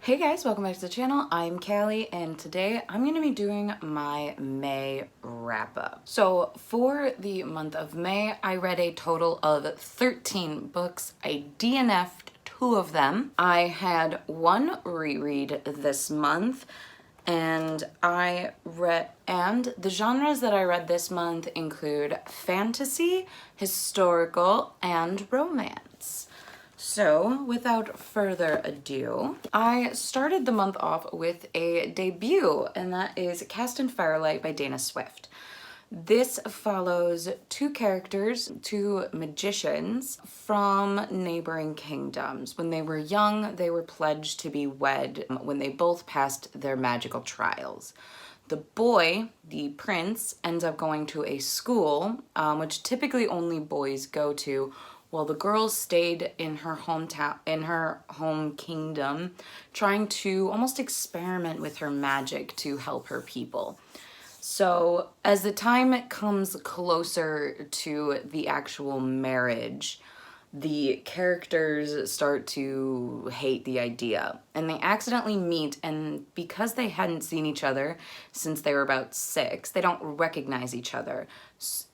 Hey guys, welcome back to the channel. I'm Callie and today I'm going to be doing my May wrap up. So for the month of May, I read a total of 13 books. I DNF'd 2 of them. I had 1 reread this month and the genres that I read this month include fantasy, historical, and romance. So, without further ado, I started the month off with a debut, and that is Cast in Firelight by Dana Swift. This follows 2 characters, 2 magicians from neighboring kingdoms. When they were young, they were pledged to be wed when they both passed their magical trials. The boy, the prince, ends up going to a school, which typically only boys go to, while the girl stayed in her hometown, in her home kingdom, trying to almost experiment with her magic to help her people. So as the time comes closer to the actual marriage, the characters start to hate the idea and they accidentally meet, and because they hadn't seen each other since they were about 6, they don't recognize each other,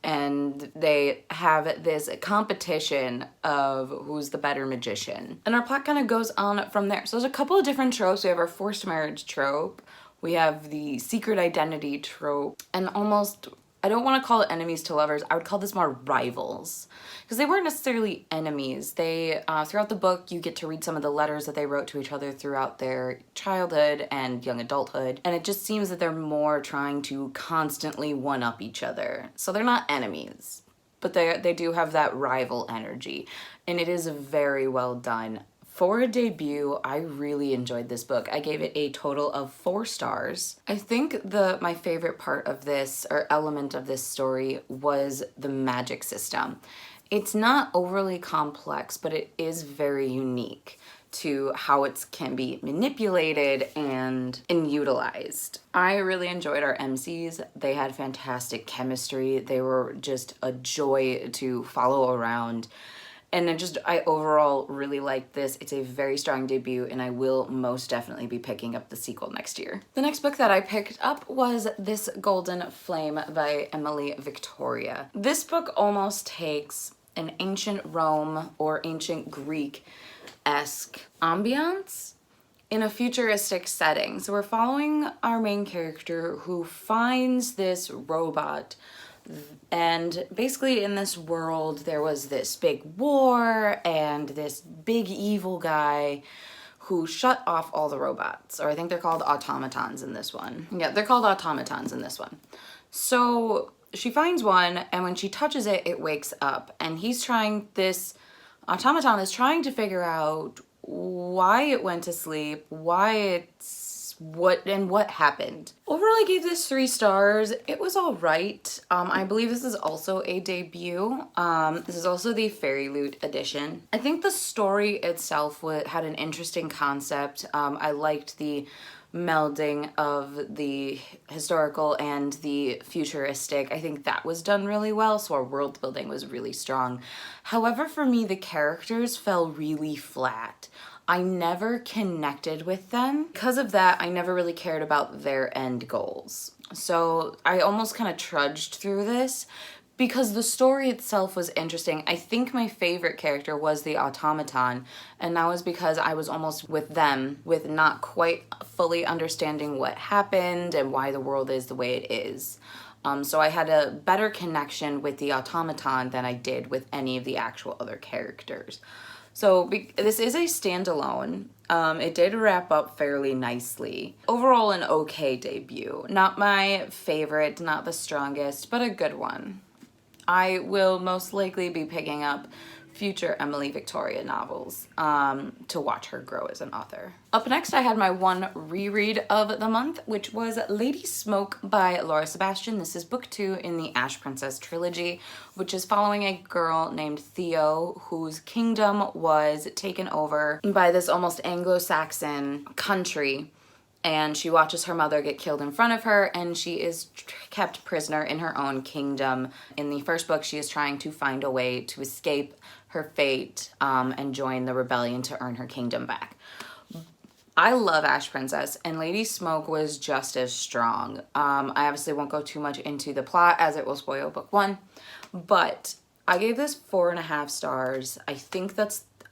and they have this competition of who's the better magician, and our plot kind of goes on from there. So there's a couple of different tropes. We have our forced marriage trope, we have the secret identity trope, and almost, I don't want to call it enemies to lovers, I would call this more rivals. Because they weren't necessarily enemies. They, throughout the book, you get to read some of the letters that they wrote to each other throughout their childhood and young adulthood. And it just seems that they're more trying to constantly one-up each other. So they're not enemies, but they do have that rival energy. And it is very well done. For a debut, I really enjoyed this book. I gave it a total of 4 stars. I think my favorite part of this, or element of this story, was the magic system. It's not overly complex, but it is very unique to how it can be manipulated and utilized. I really enjoyed our MCs. They had fantastic chemistry. They were just a joy to follow around. And I overall really liked this. It's a very strong debut, and I will most definitely be picking up the sequel next year. The next book that I picked up was This Golden Flame by Emily Victoria. This book almost takes an ancient Rome or ancient Greek-esque ambiance in a futuristic setting. So we're following our main character who finds this robot, and basically in this world there was this big war and this big evil guy who shut off all the robots, or I think they're called automatons in this one. Yeah, they're called automatons in this one. So she finds one, and when she touches it, it wakes up, and this automaton is trying to figure out why it went to sleep, what happened. Overall, I gave this 3 stars. It was all right. I believe this is also a debut. This is also the Fairy Loot edition. I think the story itself had an interesting concept. I liked the melding of the historical and the futuristic. I think that was done really well, so our world building was really strong. However, for me, the characters fell really flat. I never connected with them. Because of that, I never really cared about their end goals. So I almost kind of trudged through this because the story itself was interesting. I think my favorite character was the automaton, and that was because I was almost with them, with not quite fully understanding what happened and why the world is the way it is. So I had a better connection with the automaton than I did with any of the actual other characters. So this is a standalone. It did wrap up fairly nicely. Overall, an okay debut. Not my favorite, not the strongest, but a good one. I will most likely be picking up future Emily Victoria novels to watch her grow as an author. Up next, I had my 1 reread of the month, which was Lady Smoke by Sebastian. This is book 2 in the Ash Princess trilogy, which is following a girl named Theo whose kingdom was taken over by this almost Anglo-Saxon country, and she watches her mother get killed in front of her, and she is kept prisoner in her own kingdom. In the first book, she is trying to find a way to escape her fate and join the rebellion to earn her kingdom back. I love Ash Princess, and Lady Smoke was just as strong. I obviously won't go too much into the plot as it will spoil book 1, but I gave this 4.5 stars.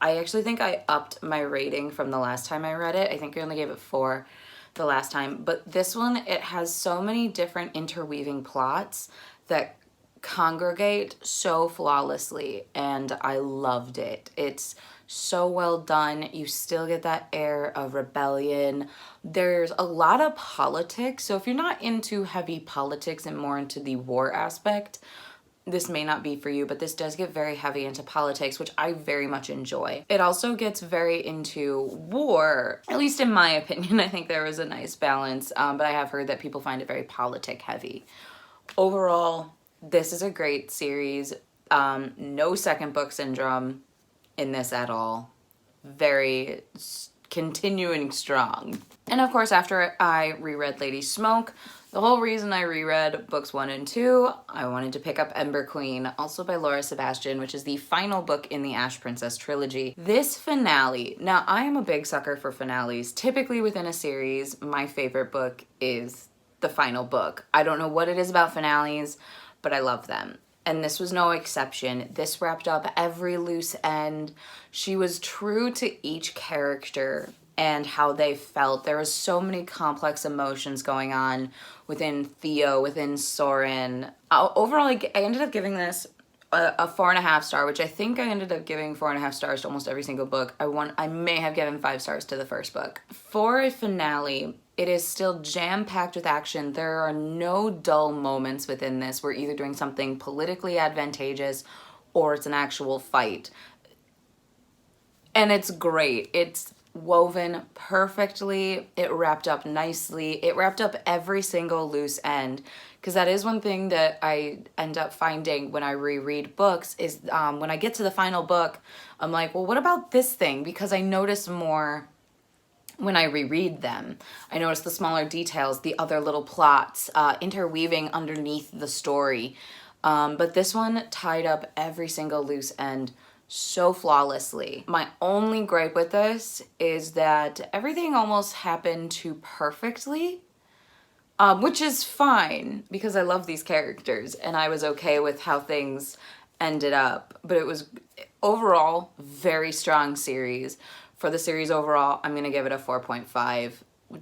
I actually think I upped my rating from the last time I read it. I think I only gave it 4 the last time, but this one, it has so many different interweaving plots that congregate so flawlessly, and I loved it. It's so well done. You still get that air of rebellion. There's a lot of politics, so if you're not into heavy politics and more into the war aspect, this may not be for you, but this does get very heavy into politics, which I very much enjoy. It also gets very into war, at least in my opinion. I think there was a nice balance, but I have heard that people find it very politic heavy. Overall, this is a great series. No second book syndrome in this at all. Very continuing strong. And of course, after I reread Lady Smoke, the whole reason I reread books 1 and 2, I wanted to pick up Ember Queen, also by Sebastian, which is the final book in the Ash Princess trilogy. This finale, now I am a big sucker for finales. Typically within a series, my favorite book is the final book. I don't know what it is about finales, but I love them. And this was no exception. This wrapped up every loose end. She was true to each character and how they felt. There was so many complex emotions going on within Theo, within Soren. Overall, I ended up giving this a 4.5 star, which I think I ended up giving 4.5 stars to almost every single book. I may have given 5 stars to the first book. For a finale, it is still jam-packed with action. There are no dull moments within this. We're either doing something politically advantageous or it's an actual fight. And it's great. It's woven perfectly. It wrapped up nicely. It wrapped up every single loose end. Because that is one thing that I end up finding when I reread books is when I get to the final book, I'm like, well, what about this thing? Because I notice more when I reread them. I notice the smaller details, the other little plots, interweaving underneath the story. But this one tied up every single loose end so flawlessly. My only gripe with this is that everything almost happened too perfectly, which is fine because I love these characters and I was okay with how things ended up. But it was overall very strong series. For the series overall, I'm going to give it a 4.5.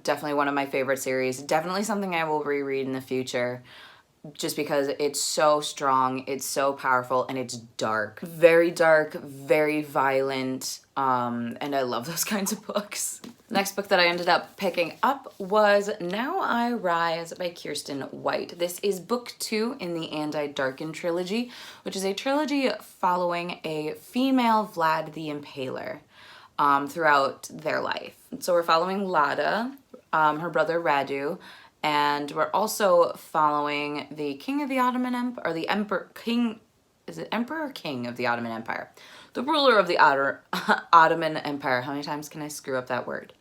Definitely one of my favorite series. Definitely something I will reread in the future just because it's so strong, it's so powerful, and it's dark. Very dark, very violent, and I love those kinds of books. Next book that I ended up picking up was Now I Rise by Kiersten White. This is book 2 in the And I Darken trilogy, which is a trilogy following a female Vlad the Impaler throughout their life. So we're following Lada, her brother Radu, and we're also following the King of the Ottoman Empire, or the Emperor, King, is it Emperor or King of the Ottoman Empire? The ruler of the Ottoman Empire. How many times can I screw up that word?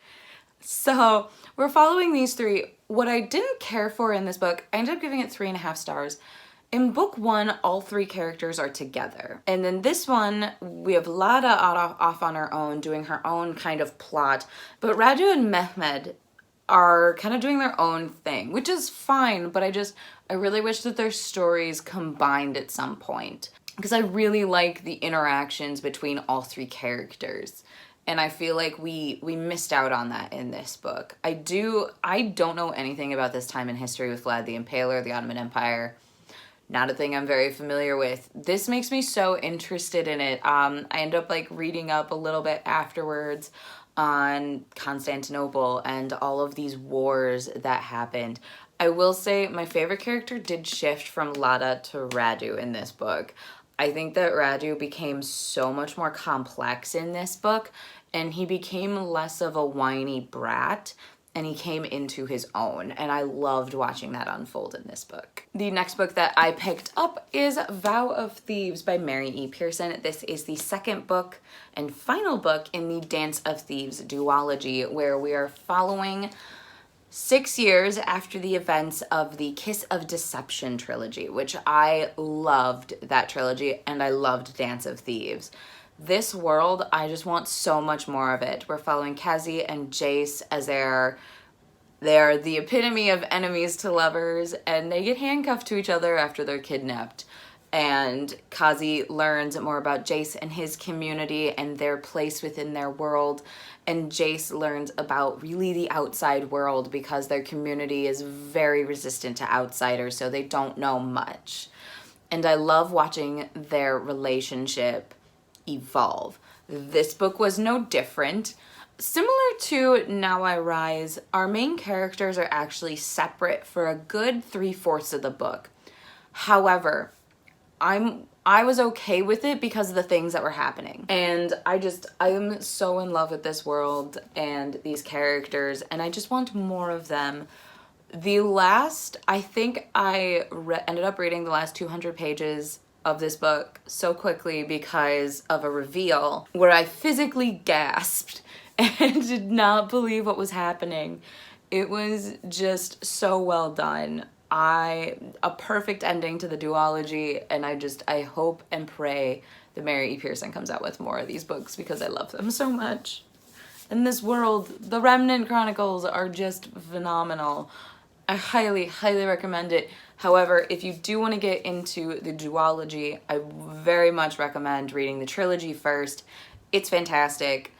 So we're following these 3. What I didn't care for in this book, I ended up giving it 3.5 stars. In book 1, all 3 characters are together. And then this one, we have Lada off on her own, doing her own kind of plot. But Radu and Mehmed are kind of doing their own thing, which is fine, but I really wish that their stories combined at some point. Because I really like the interactions between all 3 characters. And I feel like we missed out on that in this book. I don't know anything about this time in history with Vlad the Impaler, the Ottoman Empire. Not a thing I'm very familiar with. This makes me so interested in it. I end up like reading up a little bit afterwards on Constantinople and all of these wars that happened. I will say my favorite character did shift from Lada to Radu in this book. I think that Radu became so much more complex in this book, and he became less of a whiny brat, and he came into his own, and I loved watching that unfold in this book. The next book that I picked up is Vow of Thieves by Mary E. Pearson. This is the second book and final book in the Dance of Thieves duology, where we are following 6 years after the events of the Kiss of Deception trilogy, which I loved that trilogy, and I loved Dance of Thieves. This world, I just want so much more of it. We're following Cassie and Jace as they're the epitome of enemies to lovers, and they get handcuffed to each other after they're kidnapped. And Kazi learns more about Jace and his community and their place within their world. And Jace learns about really the outside world because their community is very resistant to outsiders, so they don't know much. And I love watching their relationship evolve. This book was no different. Similar to Now I Rise, our main characters are actually separate for a good 3/4 of the book. However, I was okay with it because of the things that were happening. And I am so in love with this world and these characters, and I just want more of them. I think I ended up reading the last 200 pages of this book so quickly because of a reveal where I physically gasped and did not believe what was happening. It was just so well done. A perfect ending to the duology, and I hope and pray that Mary E. Pearson comes out with more of these books because I love them so much. In this world, the Remnant Chronicles are just phenomenal. I highly, highly recommend it. However, if you do want to get into the duology, I very much recommend reading the trilogy first. It's fantastic.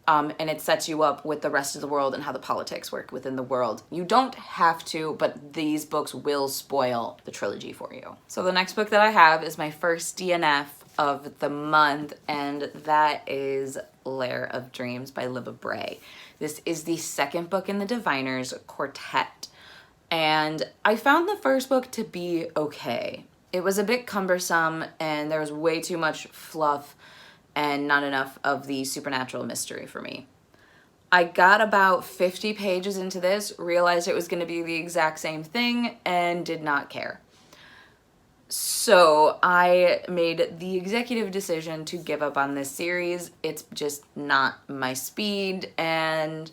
And it sets you up with the rest of the world and how the politics work within the world. You don't have to, but these books will spoil the trilogy for you. So the next book that I have is my first DNF of the month, and that is Lair of Dreams by Libba Bray. This is the second book in the Diviners Quartet, and I found the first book to be okay. It was a bit cumbersome, and there was way too much fluff and not enough of the supernatural mystery for me. I got about 50 pages into this, realized it was going to be the exact same thing, and did not care. So I made the executive decision to give up on this series. It's just not my speed, and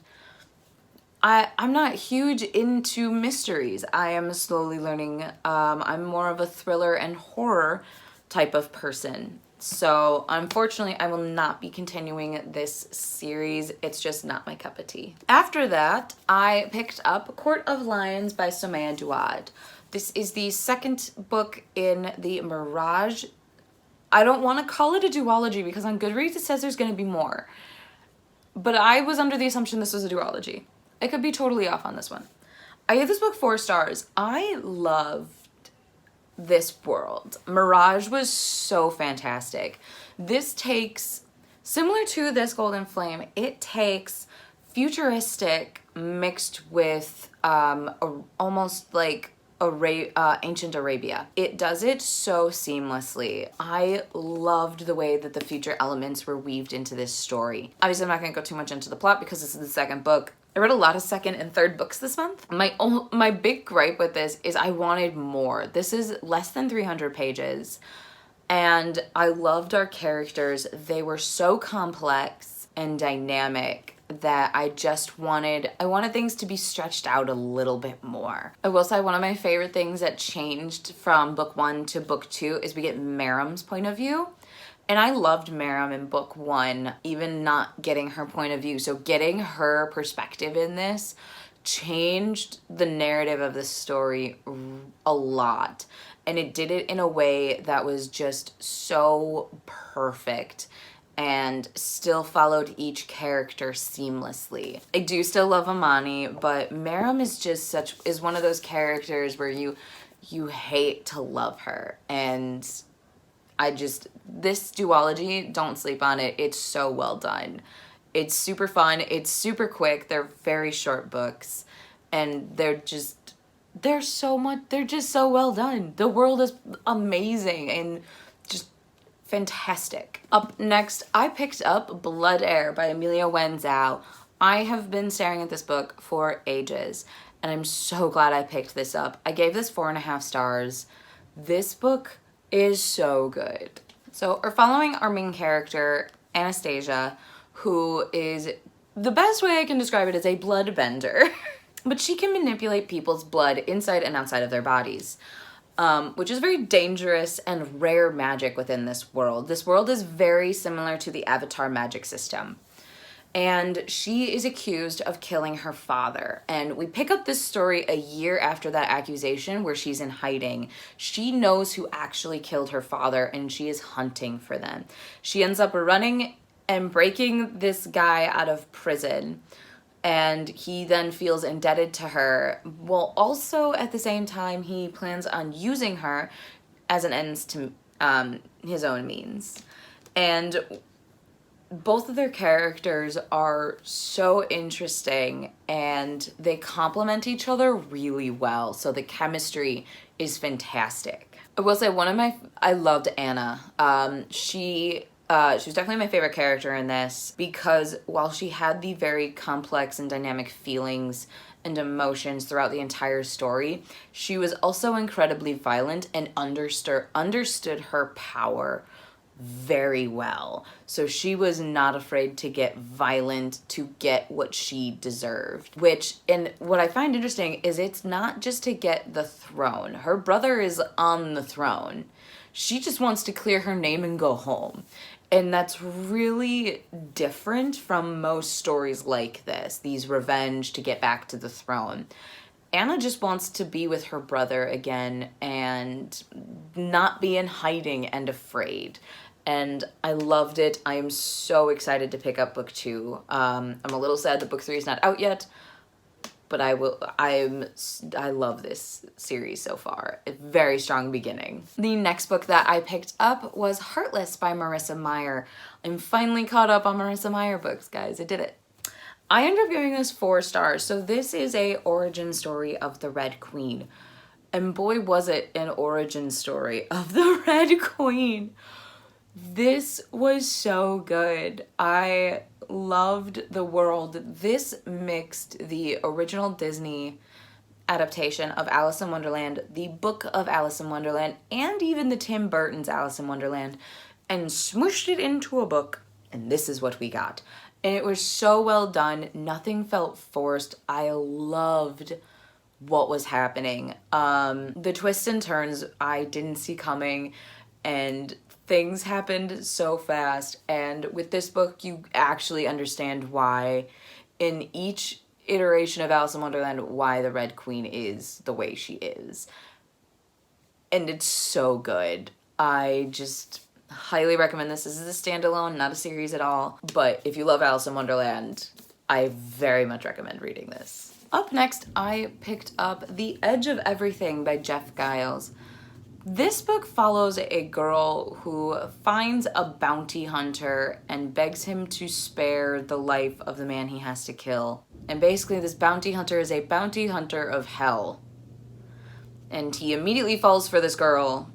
I'm not huge into mysteries. I am slowly learning. I'm more of a thriller and horror type of person. So unfortunately, I will not be continuing this series. It's just not my cup of tea. After that, I picked up Court of Lions by Somaiya Daud. This is the second book in the Mirage. I don't want to call it a duology because on Goodreads it says there's going to be more. But I was under the assumption this was a duology. I could be totally off on this one. I gave this book 4 stars. I love this world. Mirage was so fantastic. This takes, similar to this Golden Flame, it takes futuristic mixed with almost like ancient Arabia. It does it so seamlessly. I loved the way that the future elements were weaved into this story. Obviously, I'm not going to go too much into the plot because this is the second book. I read a lot of second and third books this month. My big gripe with this is I wanted more. This is less than 300 pages, and I loved our characters. They were so complex and dynamic that I wanted things to be stretched out a little bit more. I will say one of my favorite things that changed from book 1 to book 2 is we get Merrim's point of view. And I loved Merrim in book 1, even not getting her point of view. So getting her perspective in this changed the narrative of the story a lot. And it did it in a way that was just so perfect and still followed each character seamlessly. I do still love Amani, but Merrim is one of those characters where you hate to love her. And this duology, don't sleep on it. It's so well done. It's super fun. It's super quick. They're very short books, and they're just so well done. The world is amazing and just fantastic. Up next, I picked up Blood Heir by Amelie Wen Zhao. I have been staring at this book for ages, and I'm so glad I picked this up. I gave this 4.5 stars. This book is so good. So we're following our main character, Anastasia, who is, the best way I can describe it is a blood bender. But she can manipulate people's blood inside and outside of their bodies. which is very dangerous and rare magic within this world. This world is very similar to the Avatar magic system. And she is accused of killing her father. And we pick up this story a year after that accusation where she's in hiding. She knows who actually killed her father and she is hunting for them. She ends up running and breaking this guy out of prison. And he then feels indebted to her. Well, also at the same time, he plans on using her as an ends to his own means. And both of their characters are so interesting and they complement each other really well. So the chemistry is fantastic. I will say I loved Anna. She was definitely my favorite character in this because while she had the very complex and dynamic feelings and emotions throughout the entire story, she was also incredibly violent and understood her power very well. So she was not afraid to get violent to get what she deserved. And what I find interesting is it's not just to get the throne. Her brother is on the throne. She just wants to clear her name and go home. And that's really different from most stories like this, these revenge to get back to the throne. Anna just wants to be with her brother again and not be in hiding and afraid. And I loved it. I am so excited to pick up book 2. I'm a little sad that book 3 is not out yet, but I love this series so far. A very strong beginning. The next book that I picked up was Heartless by Marissa Meyer. I'm finally caught up on Marissa Meyer books, guys. I did it. I ended up giving this 4 stars. So this is a origin story of the Red Queen. And boy, was it an origin story of the Red Queen. This was so good. I loved the world. This mixed the original Disney adaptation of Alice in Wonderland, the book of Alice in Wonderland, and even the Tim Burton's Alice in Wonderland, and smooshed it into a book, and this is what we got. And it was so well done. Nothing felt forced. I loved what was happening. The twists and turns I didn't see coming, and things happened so fast. And with this book, you actually understand why, in each iteration of Alice in Wonderland, why the Red Queen is the way she is. And it's so good. I just highly recommend this. This is a standalone, not a series at all. But if you love Alice in Wonderland, I very much recommend reading this. Up next, I picked up The Edge of Everything by Jeff Giles. This book follows a girl who finds a bounty hunter and begs him to spare the life of the man he has to kill. And basically this bounty hunter is a bounty hunter of hell. And he immediately falls for this girl,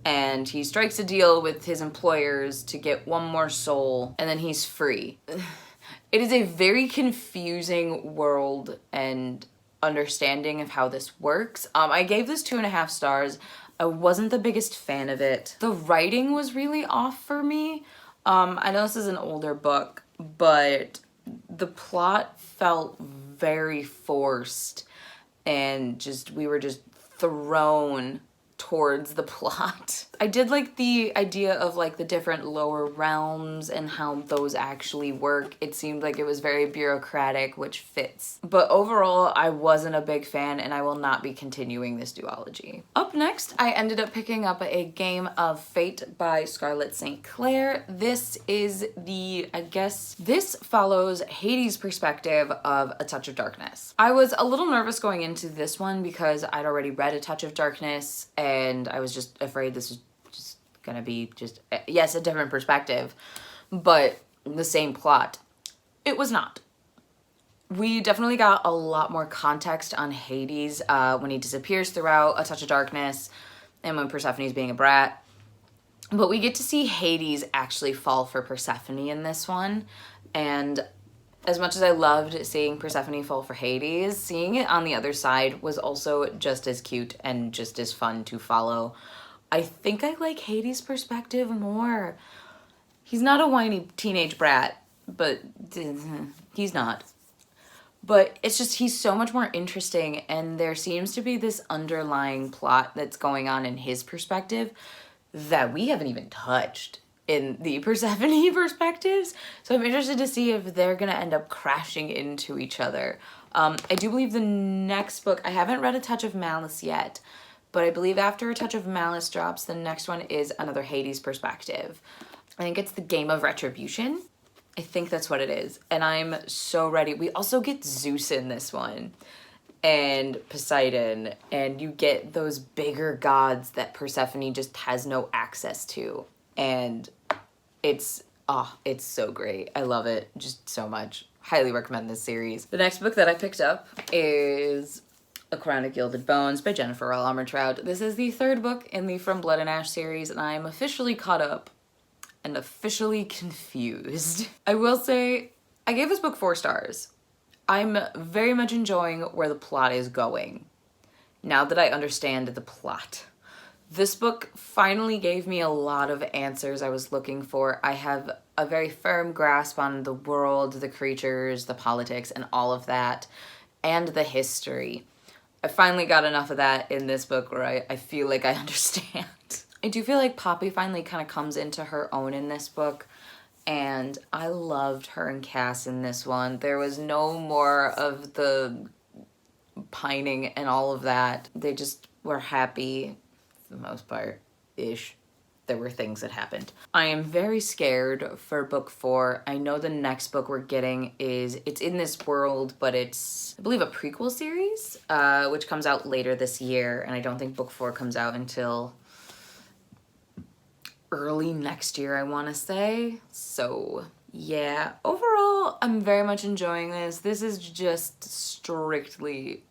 and he strikes a deal with his employers to get one more soul, and then he's free. It is a very confusing world and understanding of how this works. I gave this 2.5 stars. I wasn't the biggest fan of it. The writing was really off for me. I know this is an older book, but the plot felt very forced, and we were just thrown towards the plot. I did like the idea of like the different lower realms and how those actually work. It seemed like it was very bureaucratic, which fits. But overall, I wasn't a big fan, and I will not be continuing this duology. Up next, I ended up picking up a Game of Fate by Scarlett St. Clair. This is this follows Hades' perspective of A Touch of Darkness. I was a little nervous going into this one because I'd already read A Touch of Darkness, and I was just afraid this was just gonna be yes, a different perspective, but the same plot. It was not. We definitely got a lot more context on Hades when he disappears throughout A Touch of Darkness and when Persephone's being a brat. But we get to see Hades actually fall for Persephone in this one. And as much as I loved seeing Persephone fall for Hades, seeing it on the other side was also just as cute and just as fun to follow. I think I like Hades' perspective more. He's not a whiny teenage brat, but he's not. But it's just, he's so much more interesting, and there seems to be this underlying plot that's going on in his perspective that we haven't even touched in the Persephone perspectives. So I'm interested to see if they're gonna end up crashing into each other. I do believe the next book, I haven't read A Touch of Malice yet, but I believe after A Touch of Malice drops, the next one is another Hades perspective. I think it's The Game of Retribution. I think that's what it is. And I'm so ready. We also get Zeus in this one and Poseidon, and you get those bigger gods that Persephone just has no access to. And it's so great. I love it just so much. Highly recommend this series. The next book that I picked up is A Crown of Gilded Bones by Jennifer L. Armentrout. This is the third book in the From Blood and Ash series, and I'm officially caught up and officially confused. I will say, I gave this book 4 stars. I'm very much enjoying where the plot is going, now that I understand the plot. This book finally gave me a lot of answers I was looking for. I have a very firm grasp on the world, the creatures, the politics, and all of that, and the history. I finally got enough of that in this book where I feel like I understand. I do feel like Poppy finally kind of comes into her own in this book, and I loved her and Cass in this one. There was no more of the pining and all of that. They just were happy for the most part-ish. There were things that happened. I am very scared for book 4. I know the next book we're getting it's in this world, but it's, I believe, a prequel series, which comes out later this year, and I don't think book 4 comes out until early next year, I want to say. So yeah, overall, I'm very much enjoying this. This is just strictly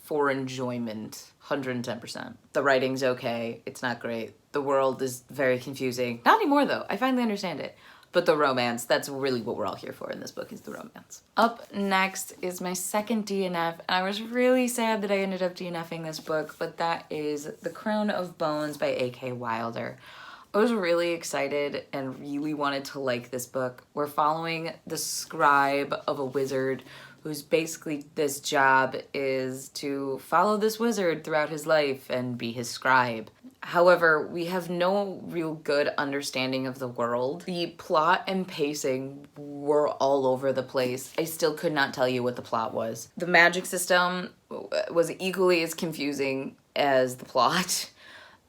for enjoyment, 110%. The writing's okay, it's not great. The world is very confusing. Not anymore though, I finally understand it. But the romance, that's really what we're all here for in this book, is the romance. Up next is my second DNF, and I was really sad that I ended up DNFing this book, but that is The Crown of Bones by A.K. Wilder. I was really excited and really wanted to like this book. We're following the scribe of a wizard whose basically this job is to follow this wizard throughout his life and be his scribe. However, we have no real good understanding of the world. The plot and pacing were all over the place. I still could not tell you what the plot was. The magic system was equally as confusing as the plot.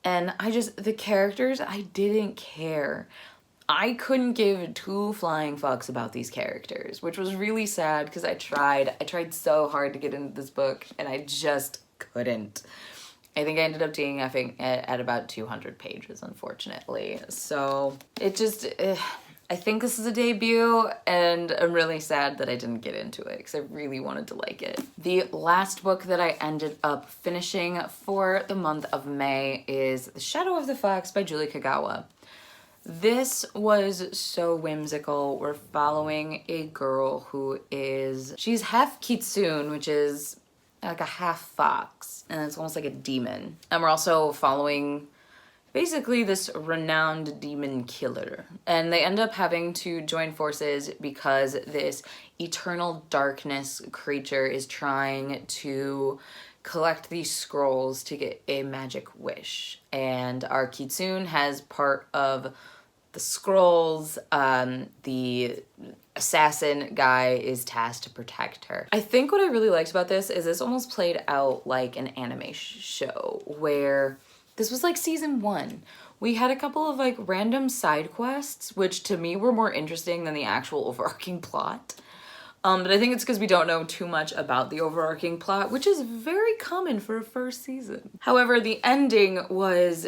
And the characters, I didn't care. I couldn't give 2 flying fucks about these characters, which was really sad because I tried so hard to get into this book and I just couldn't. I think I ended up DNFing at about 200 pages, unfortunately. So it just, I think this is a debut, and I'm really sad that I didn't get into it because I really wanted to like it. The last book that I ended up finishing for the month of May is The Shadow of the Fox by Julie Kagawa. This was so whimsical. We're following a girl who she's half kitsune, which is like a half fox, and it's almost like a demon. And we're also following basically this renowned demon killer. And they end up having to join forces because this eternal darkness creature is trying to collect these scrolls to get a magic wish. And our kitsune has part of the scrolls. The assassin guy is tasked to protect her. I think what I really liked about this is this almost played out like an anime show, where this was like season 1. We had a couple of like random side quests, which to me were more interesting than the actual overarching plot. But I think it's because we don't know too much about the overarching plot, which is very common for a first season. However, the ending was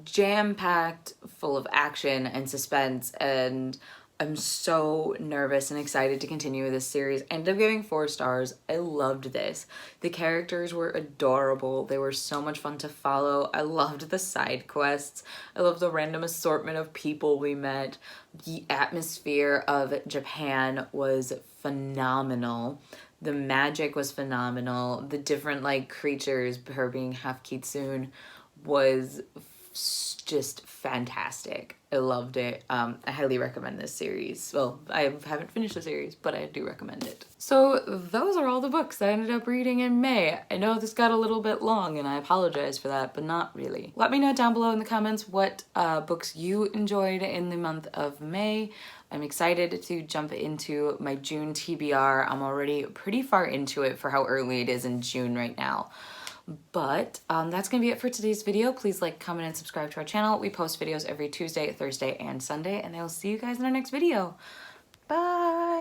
jam-packed, full of action and suspense, and I'm so nervous and excited to continue this series. I ended up giving 4 stars. I loved this. The characters were adorable. They were so much fun to follow. I loved the side quests. I loved the random assortment of people we met. The atmosphere of Japan was phenomenal. The magic was phenomenal. The different like creatures, her being half kitsune, was just fantastic. I loved it. I highly recommend this series. Well, I haven't finished the series, but I do recommend it. So those are all the books I ended up reading in May. I know this got a little bit long and I apologize for that, but not really. Let me know down below in the comments what books you enjoyed in the month of May. I'm excited to jump into my June TBR. I'm already pretty far into it for how early it is in June right now. But that's gonna be it for today's video. Please like, comment, and subscribe to our channel. We post videos every Tuesday, Thursday, and Sunday, and I will see you guys in our next video. Bye!